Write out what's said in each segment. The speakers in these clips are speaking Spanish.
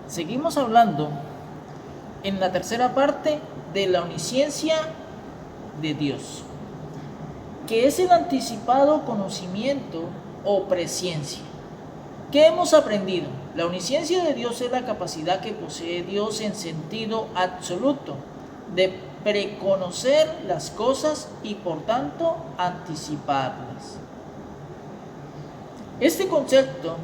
Seguimos hablando en la tercera parte de la omnisciencia de Dios, que es el anticipado conocimiento o presciencia. ¿Qué hemos aprendido? La omnisciencia de Dios es la capacidad que posee Dios en sentido absoluto de preconocer las cosas y por tanto anticiparlas. Este concepto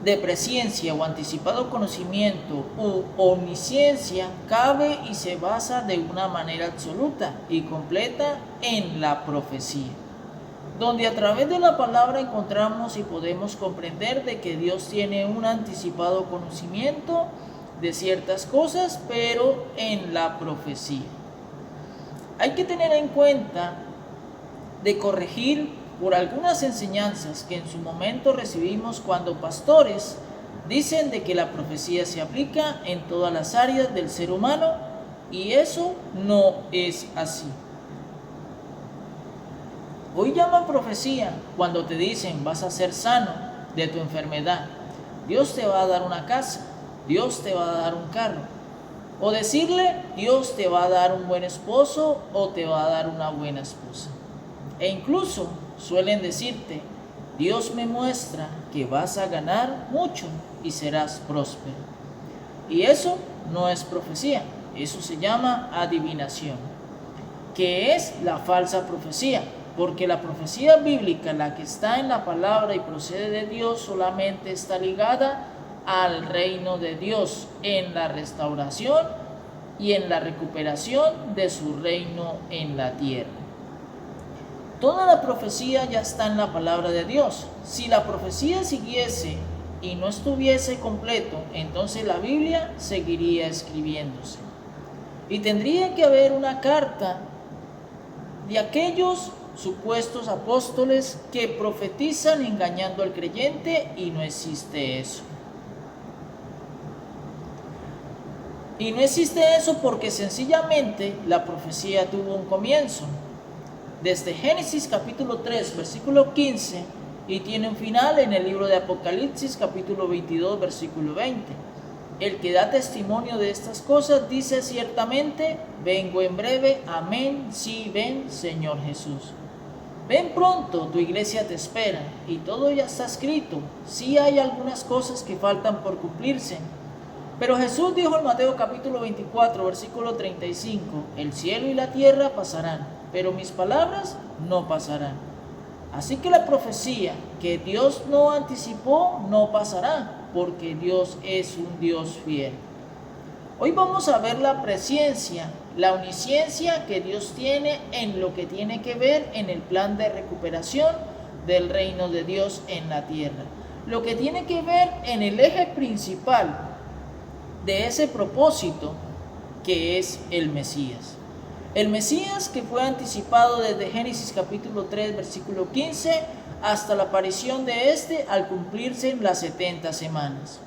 de presciencia o anticipado conocimiento u omnisciencia cabe y se basa de una manera absoluta y completa en la profecía, donde a través de la palabra encontramos y podemos comprender de que Dios tiene un anticipado conocimiento de ciertas cosas, pero en la profecía. Hay que tener en cuenta de corregir por algunas enseñanzas que en su momento recibimos cuando pastores dicen de que la profecía se aplica en todas las áreas del ser humano, y eso no es así. Hoy llaman profecía cuando te dicen vas a ser sano de tu enfermedad, Dios te va a dar una casa, Dios te va a dar un carro, o decirle Dios te va a dar un buen esposo o te va a dar una buena esposa. E incluso suelen decirte, Dios me muestra que vas a ganar mucho y serás próspero. Y eso no es profecía, eso se llama adivinación, que es la falsa profecía, porque la profecía bíblica, la que está en la palabra y procede de Dios, solamente está ligada al reino de Dios en la restauración y en la recuperación de su reino en la tierra. Toda la profecía ya está en la palabra de Dios. Si la profecía siguiese y no estuviese completo, entonces la Biblia seguiría escribiéndose. Y tendría que haber una carta de aquellos supuestos apóstoles que profetizan engañando al creyente, y no existe eso. Y no existe eso porque sencillamente la profecía tuvo un comienzo desde Génesis capítulo 3 versículo 15 y tiene un final en el libro de Apocalipsis capítulo 22 versículo 20. El que da testimonio de estas cosas dice ciertamente, vengo en breve, amén, sí, ven, Señor Jesús. Ven pronto, tu iglesia te espera, y todo ya está escrito. Sí hay algunas cosas que faltan por cumplirse. Pero Jesús dijo en Mateo capítulo 24, versículo 35, el cielo y la tierra pasarán, pero mis palabras no pasarán. Así que la profecía que Dios no anticipó no pasará, porque Dios es un Dios fiel. Hoy vamos a ver la presciencia, la omnisciencia que Dios tiene en lo que tiene que ver en el plan de recuperación del reino de Dios en la tierra. Lo que tiene que ver en el eje principal de ese propósito que es el Mesías. El Mesías que fue anticipado desde Génesis capítulo 3 versículo 15 hasta la aparición de este al cumplirse en las 70 semanas.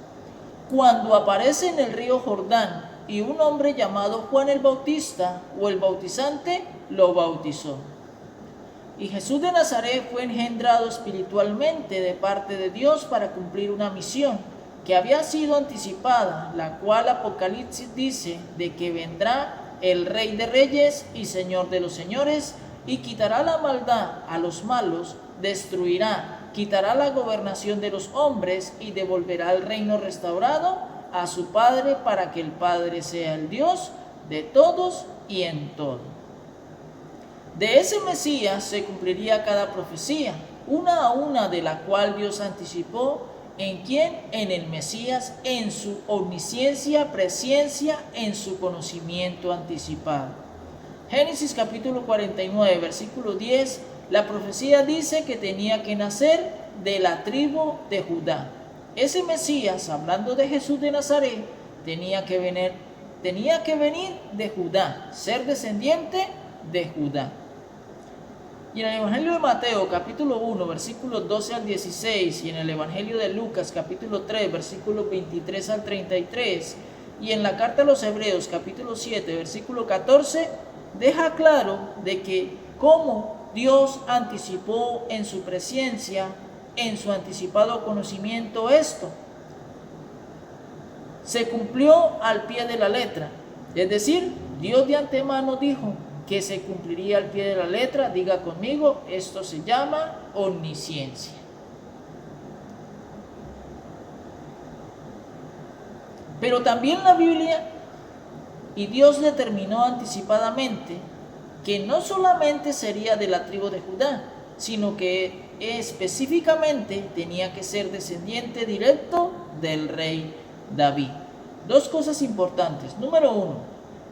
Cuando aparece en el río Jordán y un hombre llamado Juan el Bautista o el bautizante lo bautizó. Y Jesús de Nazaret fue engendrado espiritualmente de parte de Dios para cumplir una misión que había sido anticipada, la cual Apocalipsis dice de que vendrá el Rey de Reyes y Señor de los Señores, y quitará la maldad a los malos, destruirá, quitará la gobernación de los hombres y devolverá el reino restaurado a su Padre, para que el Padre sea el Dios de todos y en todo. De ese Mesías se cumpliría cada profecía, una a una, de la cual Dios anticipó. ¿En quién? En el Mesías, en su omnisciencia, presciencia, en su conocimiento anticipado. Génesis capítulo 49, versículo 10, la profecía dice que tenía que nacer de la tribu de Judá. Ese Mesías, hablando de Jesús de Nazaret, tenía que venir de Judá, ser descendiente de Judá. Y en el Evangelio de Mateo capítulo 1 versículos 12 al 16, y en el Evangelio de Lucas capítulo 3 versículos 23 al 33, y en la carta a los Hebreos capítulo 7 versículo 14, deja claro de que cómo Dios anticipó en su presciencia, en su anticipado conocimiento esto. se cumplió al pie de la letra. Es decir, Dios de antemano dijo que se cumpliría al pie de la letra. Diga conmigo, esto se llama omnisciencia. Pero también la Biblia y Dios determinó anticipadamente que no solamente sería de la tribu de Judá, sino que específicamente tenía que ser descendiente directo del rey David. Dos cosas importantes. Número uno,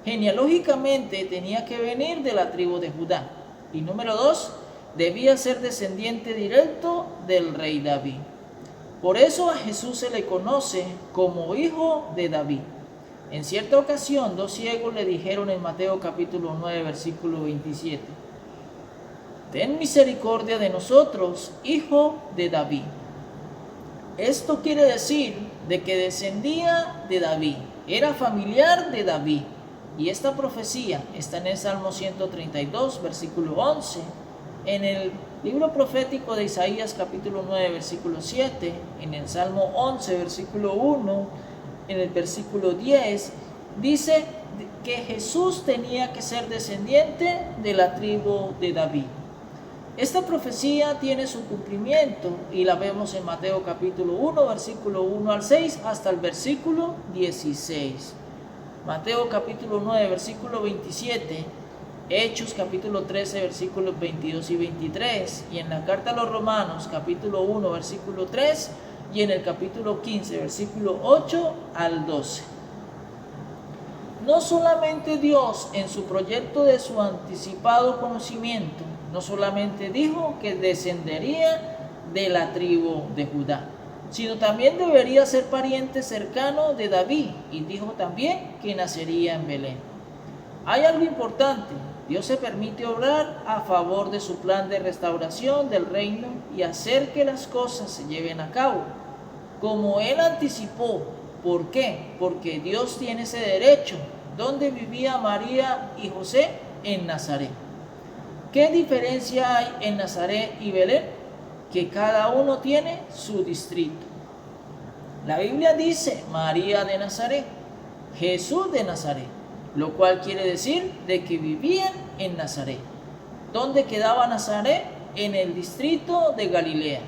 genealógicamente tenía que venir de la tribu de Judá. Y número dos, debía ser descendiente directo del rey David. Por eso a Jesús se le conoce como hijo de David. En cierta ocasión, dos ciegos le dijeron en Mateo capítulo 9, versículo 27, ten misericordia de nosotros, hijo de David. Esto quiere decir de que descendía de David, era familiar de David. Y esta profecía está en el Salmo 132, versículo 11, en el libro profético de Isaías capítulo 9, versículo 7, en el Salmo 11, versículo 1, en el versículo 10, dice que Jesús tenía que ser descendiente de la tribu de David. Esta profecía tiene su cumplimiento y la vemos en Mateo capítulo 1, versículo 1 al 6 hasta el versículo 16. Mateo capítulo 9, versículo 27, Hechos capítulo 13, versículos 22 y 23, y en la carta a los Romanos capítulo 1, versículo 3, y en el capítulo 15, versículo 8 al 12. No solamente Dios en su proyecto de su anticipado conocimiento, no solamente dijo que descendería de la tribu de Judá, sino también debería ser pariente cercano de David, y dijo también que nacería en Belén. Hay algo importante: Dios se permite obrar a favor de su plan de restauración del reino y hacer que las cosas se lleven a cabo, como Él anticipó. ¿Por qué? Porque Dios tiene ese derecho. ¿Dónde vivía María y José? En Nazaret. ¿Qué diferencia hay en Nazaret y Belén? Que cada uno tiene su distrito. La Biblia dice María de Nazaret, Jesús de Nazaret, lo cual quiere decir de que vivían en Nazaret. ¿Dónde quedaba Nazaret? En el distrito de Galilea.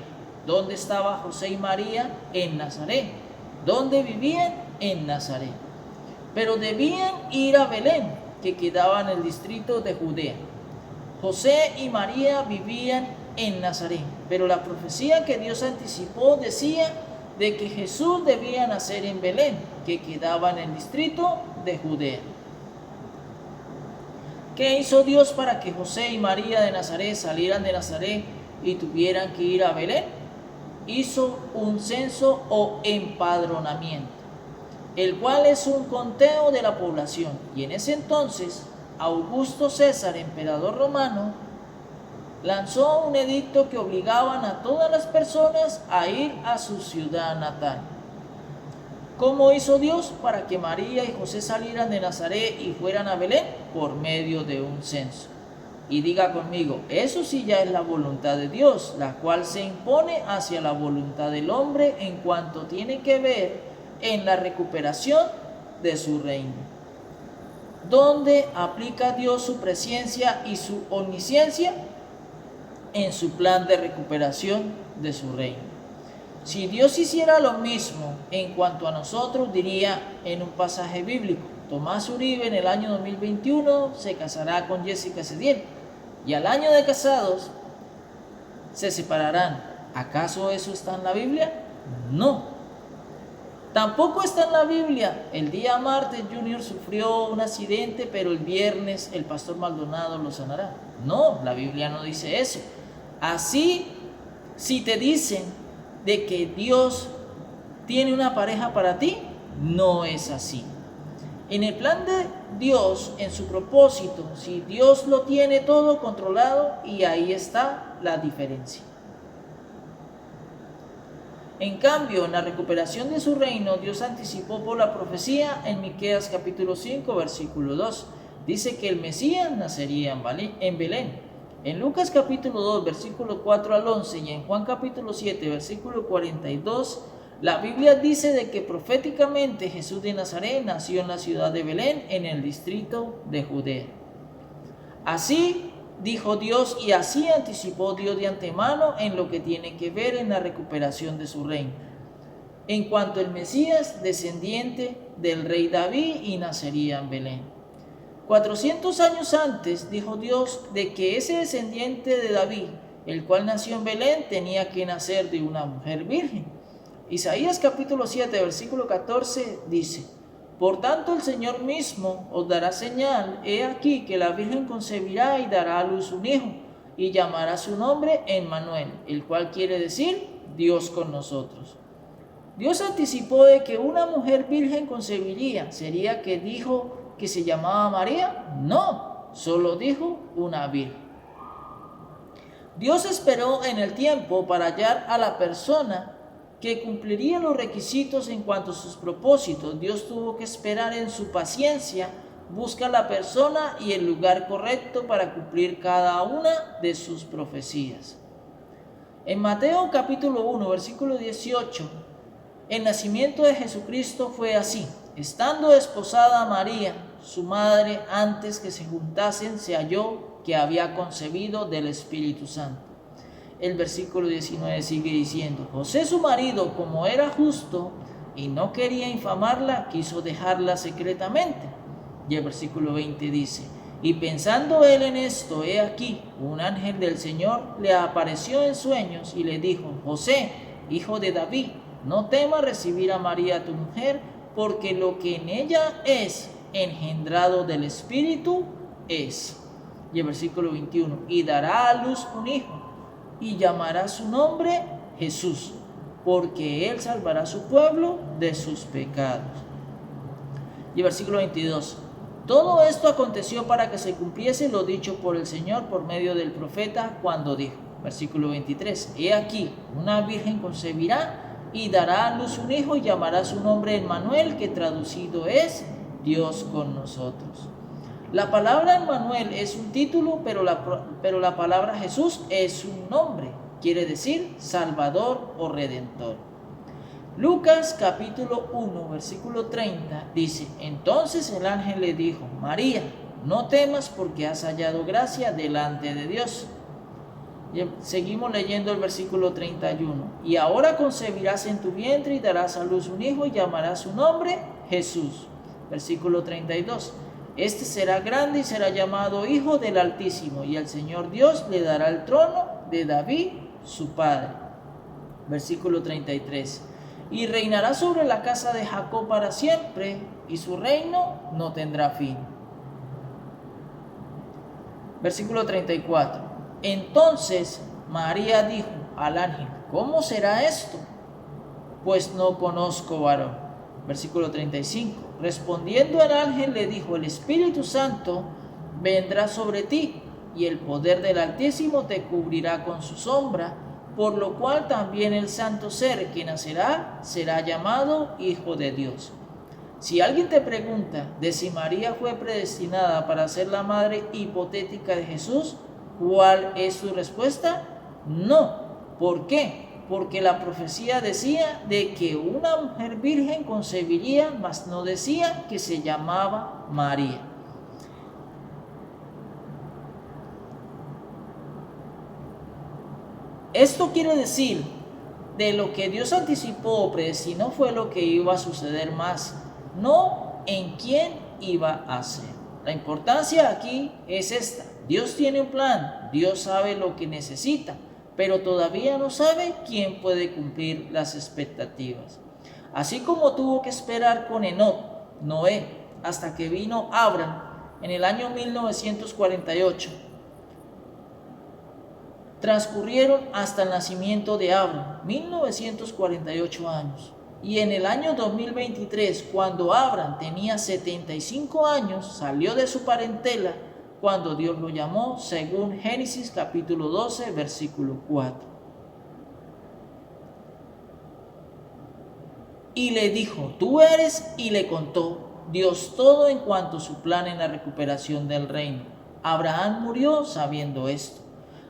¿Dónde estaba José y María? En Nazaret. ¿Dónde vivían? En Nazaret. Pero debían ir a Belén, que quedaba en el distrito de Judea. José y María vivían en Nazaret, pero la profecía que Dios anticipó decía de que Jesús debía nacer en Belén, que quedaba en el distrito de Judea. ¿Qué hizo Dios para que José y María de Nazaret salieran de Nazaret y tuvieran que ir a Belén? Hizo un censo o empadronamiento, el cual es un conteo de la población. Y en ese entonces, Augusto César, emperador romano, lanzó un edicto que obligaban a todas las personas a ir a su ciudad natal. ¿Cómo hizo Dios para que María y José salieran de Nazaret y fueran a Belén? Por medio de un censo. Y diga conmigo, eso sí ya es la voluntad de Dios, la cual se impone hacia la voluntad del hombre en cuanto tiene que ver en la recuperación de su reino. ¿Dónde aplica Dios su presencia y su omnisciencia? En su plan de recuperación de su reino. Si Dios hiciera lo mismo en cuanto a nosotros, diría en un pasaje bíblico, Tomás Uribe en el año 2021 se casará con Jessica Cediel y al año de casados se separarán. ¿Acaso eso está en la Biblia? No. Tampoco está en la Biblia. El día martes Junior sufrió un accidente, pero el viernes el pastor Maldonado lo sanará. No, la Biblia no dice eso. Así, si te dicen de que Dios tiene una pareja para ti, no es así. En el plan de Dios, en su propósito, si Dios lo tiene todo controlado, y ahí está la diferencia. En cambio, en la recuperación de su reino, Dios anticipó por la profecía en Miqueas capítulo 5, versículo 2. Dice que el Mesías nacería en Belén. En Lucas capítulo 2, versículo 4 al 11 y en Juan capítulo 7, versículo 42, La Biblia dice de que proféticamente Jesús de Nazaret nació en la ciudad de Belén, en el distrito de Judea. Así dijo Dios y así anticipó Dios de antemano en lo que tiene que ver en la recuperación de su reino. En cuanto el Mesías, descendiente del rey David, y nacería en Belén. 400 años antes dijo Dios de que ese descendiente de David, el cual nació en Belén, tenía que nacer de una mujer virgen. Isaías capítulo 7, versículo 14 dice: por tanto el Señor mismo os dará señal, he aquí que la Virgen concebirá y dará a luz un hijo, y llamará su nombre Emmanuel, el cual quiere decir Dios con nosotros. Dios anticipó de que una mujer virgen concebiría. ¿Sería que dijo que se llamaba María? No, solo dijo una virgen. Dios esperó en el tiempo para hallar a la persona que cumpliría los requisitos en cuanto a sus propósitos. Dios tuvo que esperar en su paciencia, busca la persona y el lugar correcto para cumplir cada una de sus profecías. En Mateo capítulo 1, versículo 18, el nacimiento de Jesucristo fue así. Estando desposada María, su madre, antes que se juntasen, se halló que había concebido del Espíritu Santo. El versículo 19 sigue diciendo: José su marido, como era justo y no quería infamarla, quiso dejarla secretamente. Y el versículo 20 dice: y pensando él en esto, he aquí, un ángel del Señor le apareció en sueños y le dijo: José, hijo de David, no temas recibir a María tu mujer, porque lo que en ella es engendrado del Espíritu es. Y el versículo 21, y dará a luz un hijo, y llamará su nombre Jesús, porque él salvará a su pueblo de sus pecados. Y el versículo 22, todo esto aconteció para que se cumpliese lo dicho por el Señor por medio del profeta cuando dijo. Versículo 23, he aquí, una virgen concebirá y dará a luz un hijo y llamará su nombre Emmanuel, que traducido es Dios con nosotros. La palabra Emmanuel es un título, pero la palabra Jesús es un nombre, quiere decir Salvador o Redentor. Lucas capítulo 1, versículo 30 dice: entonces el ángel le dijo: María, no temas, porque has hallado gracia delante de Dios. Y seguimos leyendo el versículo 31. Y ahora concebirás en tu vientre y darás a luz un hijo y llamarás su nombre Jesús. Versículo 32. Este será grande y será llamado Hijo del Altísimo, y el Señor Dios le dará el trono de David, su padre. Versículo 33. Y reinará sobre la casa de Jacob para siempre, y su reino no tendrá fin. Versículo 34. Entonces María dijo al ángel: ¿cómo será esto? Pues no conozco varón. Versículo 35. Respondiendo el ángel le dijo: el Espíritu Santo vendrá sobre ti, y el poder del Altísimo te cubrirá con su sombra, por lo cual también el santo ser que nacerá será llamado Hijo de Dios. Si alguien te pregunta de si María fue predestinada para ser la madre hipotética de Jesús, ¿cuál es su respuesta? No. ¿Por qué? Porque la profecía decía de que una mujer virgen concebiría, mas no decía que se llamaba María. Esto quiere decir de lo que Dios anticipó o predestinó fue lo que iba a suceder más, no en quién iba a ser. La importancia aquí es esta: Dios tiene un plan, Dios sabe lo que necesita, pero todavía no sabe quién puede cumplir las expectativas. Así como tuvo que esperar con Enoc, Noé, hasta que vino Abraham en el año 1948. Transcurrieron hasta el nacimiento de Abraham, 1948 años. Y en el año 2023, cuando Abraham tenía 75 años, salió de su parentela, cuando Dios lo llamó, según Génesis capítulo 12, versículo 4. Y le dijo: tú eres, y le contó Dios todo en cuanto a su plan en la recuperación del reino. Abraham murió sabiendo esto.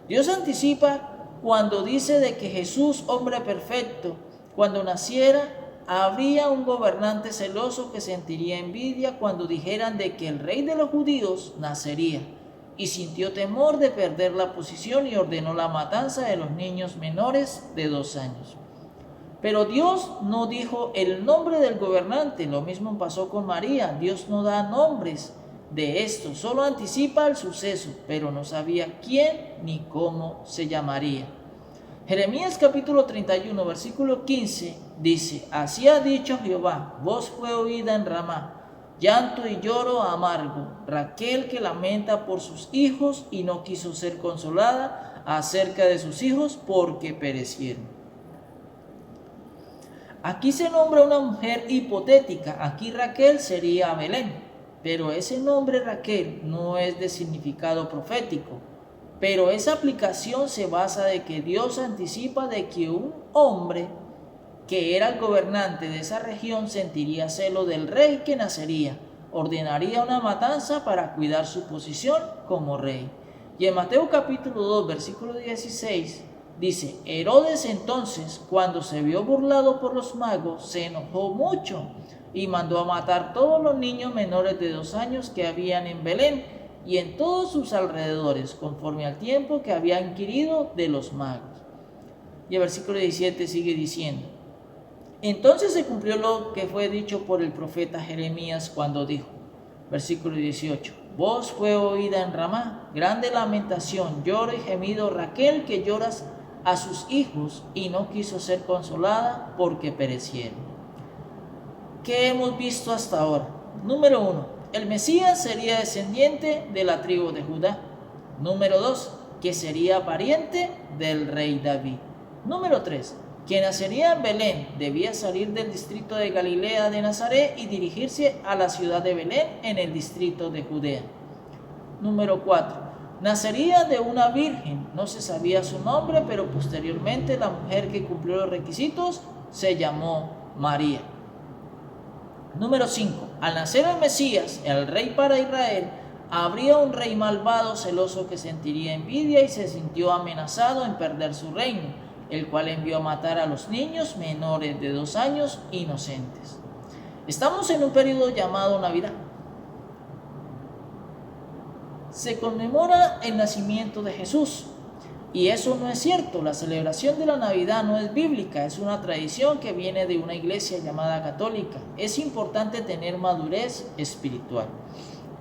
Dios anticipa cuando dice de que Jesús, hombre perfecto, Cuando naciera, habría un gobernante celoso que sentiría envidia cuando dijeran de que el rey de los judíos nacería, y sintió temor de perder la posición y ordenó la matanza de los niños menores de 2 años. Pero Dios no dijo el nombre del gobernante. Lo mismo pasó con María. Dios no da nombres de esto, solo anticipa el suceso, pero no sabía quién ni cómo se llamaría. Jeremías capítulo 31, versículo 15 dice: Así ha dicho Jehová, voz fue oída en Ramá, llanto y lloro amargo, Raquel que lamenta por sus hijos y no quiso ser consolada acerca de sus hijos porque perecieron. Aquí se nombra una mujer hipotética. Aquí Raquel sería Belén, pero ese nombre Raquel no es de significado profético. Pero esa aplicación se basa de que Dios anticipa de que un hombre que era el gobernante de esa región sentiría celo del rey que nacería, ordenaría una matanza para cuidar su posición como rey. Y en Mateo capítulo 2, versículo 16, dice: Herodes entonces, cuando se vio burlado por los magos, se enojó mucho y mandó a matar todos los niños menores de 2 años que habían en Belén y en todos sus alrededores, conforme al tiempo que había inquirido de los magos. Y el versículo 17 sigue diciendo: Entonces se cumplió lo que fue dicho por el profeta Jeremías cuando dijo, versículo 18: Voz fue oída en Ramá, grande lamentación, lloro y gemido, Raquel que lloras a sus hijos y no quiso ser consolada porque perecieron. ¿Qué hemos visto hasta ahora? Número 1, el Mesías sería descendiente de la tribu de Judá. Número 2, que sería pariente del rey David. Número 3, quien nacería en Belén debía salir del distrito de Galilea de Nazaret y dirigirse a la ciudad de Belén en el distrito de Judea. Número 4, nacería de una virgen, no se sabía su nombre, pero posteriormente la mujer que cumplió los requisitos se llamó María. Número 5, al nacer el Mesías, el rey para Israel, habría un rey malvado, celoso, que sentiría envidia y se sintió amenazado en perder su reino, el cual envió a matar a los niños menores de 2 años inocentes. Estamos en un periodo llamado Navidad. Se conmemora el nacimiento de Jesús, y eso no es cierto. La celebración de la Navidad no es bíblica, es una tradición que viene de una iglesia llamada católica. Es importante tener madurez espiritual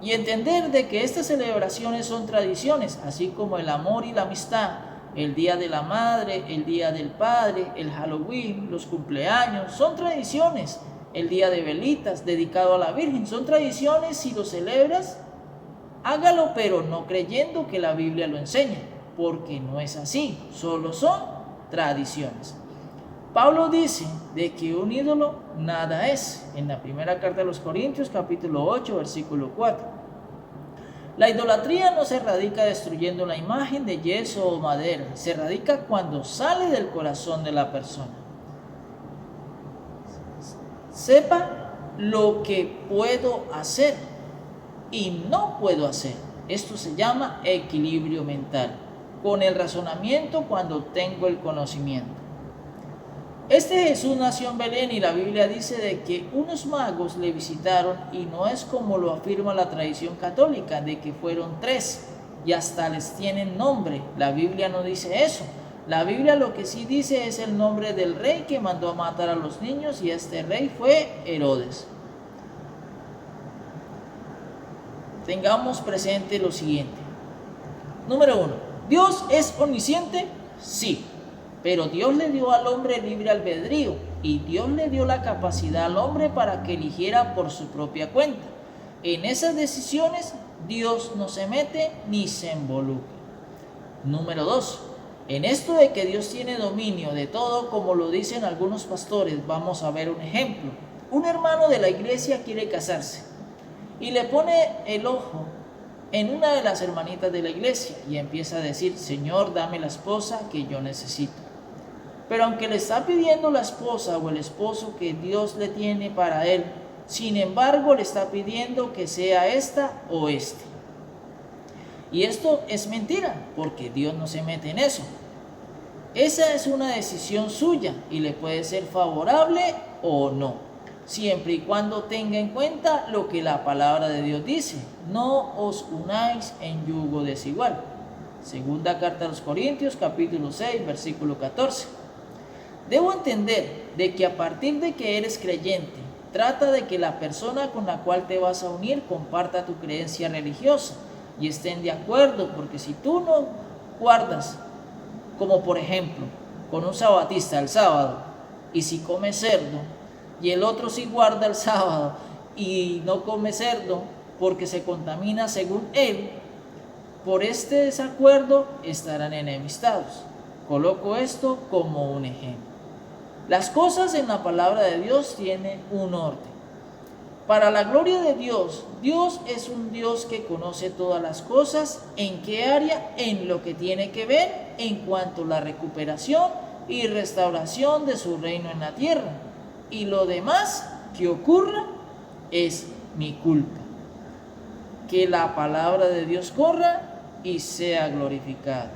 y entender de que estas celebraciones son tradiciones, así como el amor y la amistad, el Día de la Madre, el Día del Padre, el Halloween, los cumpleaños, son tradiciones. El Día de Velitas, dedicado a la Virgen, son tradiciones. Si lo celebras, hágalo, pero no creyendo que la Biblia lo enseña, porque no es así, solo son tradiciones. Pablo dice de que un ídolo nada es, en la primera carta de los Corintios, capítulo 8, versículo 4. La idolatría no se radica destruyendo la imagen de yeso o madera, se radica cuando sale del corazón de la persona. Sepa lo que puedo hacer y no puedo hacer. Esto se llama equilibrio mental, con el razonamiento cuando tengo el conocimiento. Este Jesús nació en Belén y la Biblia dice de que unos magos le visitaron, y no es como lo afirma la tradición católica de que fueron 3 y hasta les tienen nombre. La Biblia no dice eso. La Biblia lo que sí dice es el nombre del rey que mandó a matar a los niños, y este rey fue Herodes. Tengamos presente lo siguiente. Número 1, ¿Dios es omnisciente? Sí, pero Dios le dio al hombre libre albedrío, y Dios le dio la capacidad al hombre para que eligiera por su propia cuenta. En esas decisiones Dios no se mete ni se involucra. Número 2, en esto de que Dios tiene dominio de todo, como lo dicen algunos pastores, vamos a ver un ejemplo. Un hermano de la iglesia quiere casarse y le pone el ojo en una de las hermanitas de la iglesia y empieza a decir: Señor, dame la esposa que yo necesito. Pero aunque le está pidiendo la esposa o el esposo que Dios le tiene para él, sin embargo le está pidiendo que sea esta o este. Y esto es mentira, porque Dios no se mete en eso. Esa es una decisión suya y le puede ser favorable o no, siempre y cuando tenga en cuenta lo que la palabra de Dios dice: no os unáis en yugo desigual. Segunda carta a los Corintios, capítulo 6, versículo 14. Debo entender de que a partir de que eres creyente, trata de que la persona con la cual te vas a unir comparta tu creencia religiosa y estén de acuerdo, porque si tú no guardas, como por ejemplo con un sabatista el sábado, y si come cerdo, y el otro sí guarda el sábado y no come cerdo porque se contamina según él, por este desacuerdo estarán enemistados. Coloco esto como un ejemplo. Las cosas en la palabra de Dios tienen un orden. Para la gloria de Dios, Dios es un Dios que conoce todas las cosas. ¿En qué área? En lo que tiene que ver en cuanto a la recuperación y restauración de su reino en la tierra. Y lo demás que ocurra es mi culpa. Que la palabra de Dios corra y sea glorificada.